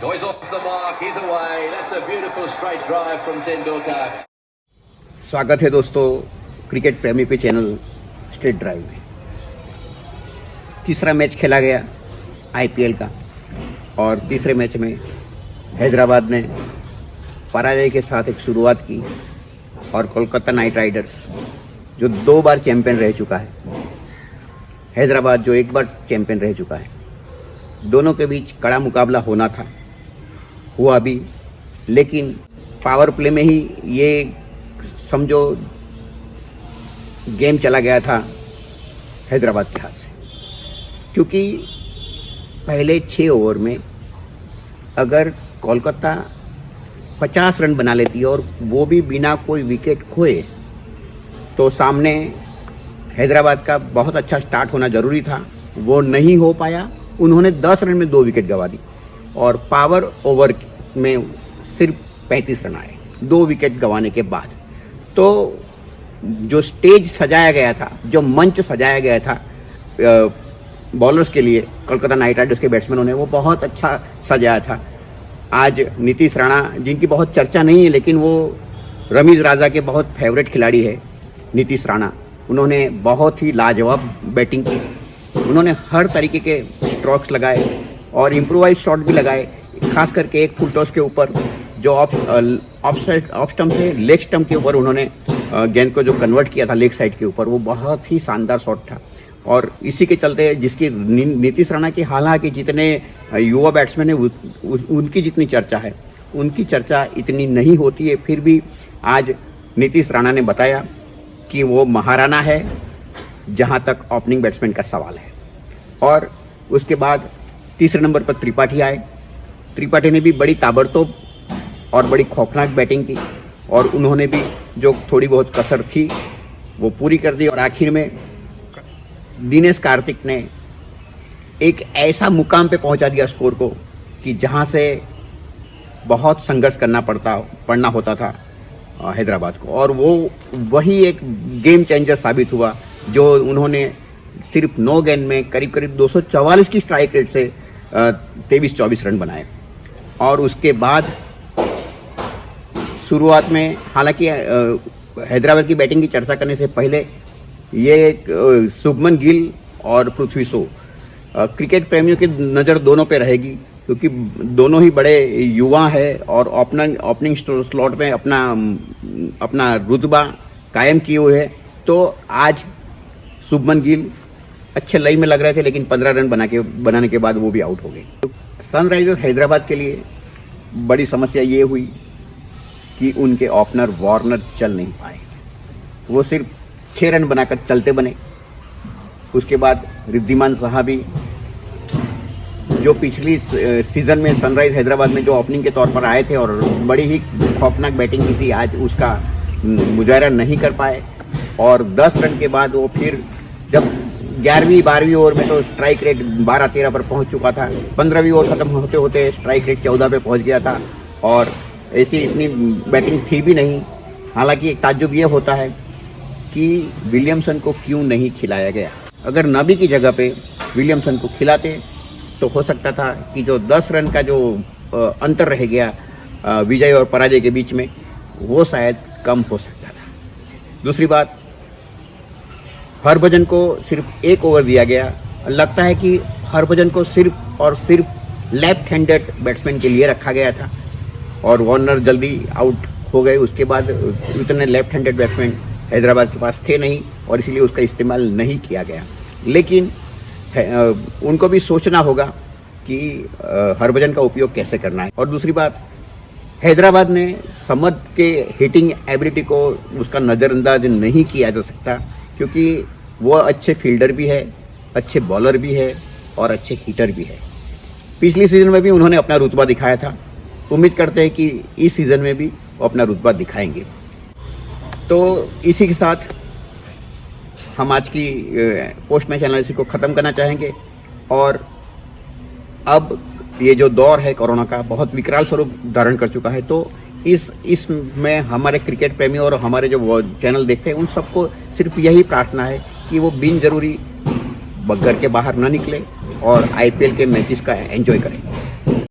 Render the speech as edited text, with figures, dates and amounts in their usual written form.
Goes off the mark, he's away. That's a beautiful straight drive from Tendulkar. स्वागत है दोस्तों cricket प्रेमी के चैनल स्ट्रेट ड्राइव में। तीसरा मैच खेला गया आईपीएल का और तीसरे मैच में हैदराबाद ने पराजय के साथ एक शुरुआत की और कोलकाता नाइट राइडर्स जो 2 बार चैंपियन रह चुका है, हैदराबाद जो 1 बार चैंपियन रह चुका है, दोनों के बीच कड़ा मुकाबला होना था, हुआ भी। लेकिन पावर प्ले में ही ये समझो गेम चला गया था हैदराबाद के हाथ से, क्योंकि पहले 6 ओवर में अगर कोलकाता 50 रन बना लेती और वो भी बिना कोई विकेट खोए तो सामने हैदराबाद का बहुत अच्छा स्टार्ट होना जरूरी था। वो नहीं हो पाया, उन्होंने 10 रन में 2 विकेट गंवा दी और पावर ओवर में सिर्फ 35 रन आए 2 विकेट गंवाने के बाद। तो जो स्टेज सजाया गया था, जो मंच सजाया गया था बॉलर्स के लिए, कोलकाता नाइट राइडर्स के बैट्समैनों ने वो बहुत अच्छा सजाया था। आज नीतीश राणा, जिनकी बहुत चर्चा नहीं है लेकिन वो रमीज राजा के बहुत फेवरेट खिलाड़ी है नीतीश राणा, उन्होंने बहुत ही लाजवाब बैटिंग की। उन्होंने हर तरीके के स्ट्रोक्स लगाए और इम्प्रोवाइज शॉट भी लगाए, खास करके एक फुल टॉस के ऊपर जो ऑफ स्टंप से लेग स्टंप के ऊपर उन्होंने गेंद को जो कन्वर्ट किया था लेग साइड के ऊपर, वो बहुत ही शानदार शॉट था। और इसी के चलते जिसकी नीतीश राणा की, हालांकि जितने युवा बैट्समैन हैं उनकी जितनी चर्चा है, उनकी चर्चा इतनी नहीं होती है, फिर भी आज नीतीश राणा ने बताया कि वो महाराणा है जहां तक ओपनिंग बैट्समैन का सवाल है। और उसके बाद तीसरे नंबर पर त्रिपाठी आए। त्रिपाठी ने भी बड़ी ताबड़तोड़ और बड़ी खौफनाक बैटिंग की और उन्होंने भी जो थोड़ी बहुत कसर थी वो पूरी कर दी। और आखिर में दिनेश कार्तिक ने एक ऐसा मुकाम पे पहुंचा दिया स्कोर को कि जहां से बहुत संघर्ष पड़ना होता था हैदराबाद को, और वो वही एक गेम चेंजर साबित हुआ जो उन्होंने सिर्फ 9 गेंद में करीब 244 की स्ट्राइक रेट से 23-24 रन बनाए। और उसके बाद शुरुआत में, हालांकि हैदराबाद की बैटिंग की चर्चा करने से पहले ये शुभमन गिल और पृथ्वी शॉ, क्रिकेट प्रेमियों की नज़र दोनों पे रहेगी क्योंकि दोनों ही बड़े युवा है और ओपनिंग स्लॉट में अपना रुतबा कायम किए हुए है। तो आज शुभमन गिल अच्छे लय में लग रहे थे लेकिन 15 रन बनाने के बाद वो भी आउट हो गए। सनराइजर्स हैदराबाद के लिए बड़ी समस्या ये हुई कि उनके ओपनर वार्नर चल नहीं पाए, वो सिर्फ 6 रन बनाकर चलते बने। उसके बाद रिद्धिमान साहा भी, जो पिछली सीजन में सनराइज हैदराबाद में जो ओपनिंग के तौर पर आए थे और बड़ी ही खौफनाक बैटिंग की थी, आज उसका मुजाहरा नहीं कर पाए। और 10 रन के बाद वो फिर जब 11वीं-12वीं ओवर में तो स्ट्राइक रेट 12-13 पर पहुंच चुका था, 15वीं ओवर खत्म होते होते स्ट्राइक रेट 14 पे पहुंच गया था और ऐसी इतनी बैटिंग थी भी नहीं। हालांकि एक ताज्जुब ये होता है कि विलियमसन को क्यों नहीं खिलाया गया। अगर नबी की जगह पे विलियमसन को खिलाते तो हो सकता था कि जो 10 रन का जो अंतर रह गया विजय और पराजय के बीच में, वो शायद कम हो सकता था। दूसरी बात, हरभजन को सिर्फ 1 ओवर दिया गया। लगता है कि हरभजन को सिर्फ और सिर्फ लेफ्ट हैंडेड बैट्समैन के लिए रखा गया था और वार्नर जल्दी आउट हो गए। उसके बाद इतने लेफ्ट हैंडेड बैट्समैन हैदराबाद के पास थे नहीं और इसलिए उसका इस्तेमाल नहीं किया गया। लेकिन उनको भी सोचना होगा कि हरभजन का उपयोग कैसे करना है। और दूसरी बात, हैदराबाद ने समद के हिटिंग एबिलिटी को उसका नज़रअंदाज नहीं किया जा सकता क्योंकि वो अच्छे फील्डर भी है, अच्छे बॉलर भी है और अच्छे हिटर भी है। पिछली सीजन में भी उन्होंने अपना रुतबा दिखाया था, उम्मीद करते हैं कि इस सीजन में भी वो अपना रुतबा दिखाएंगे। तो इसी के साथ हम आज की पोस्ट मैच एनालिसिस को ख़त्म करना चाहेंगे। और अब ये जो दौर है कोरोना का बहुत विकराल स्वरूप धारण कर चुका है, तो इसमें हमारे क्रिकेट प्रेमी और हमारे जो चैनल देखते हैं उन सबको सिर्फ यही प्रार्थना है कि वो बिन जरूरी घर के बाहर न निकले और आईपीएल के मैचेस का एंजॉय करें।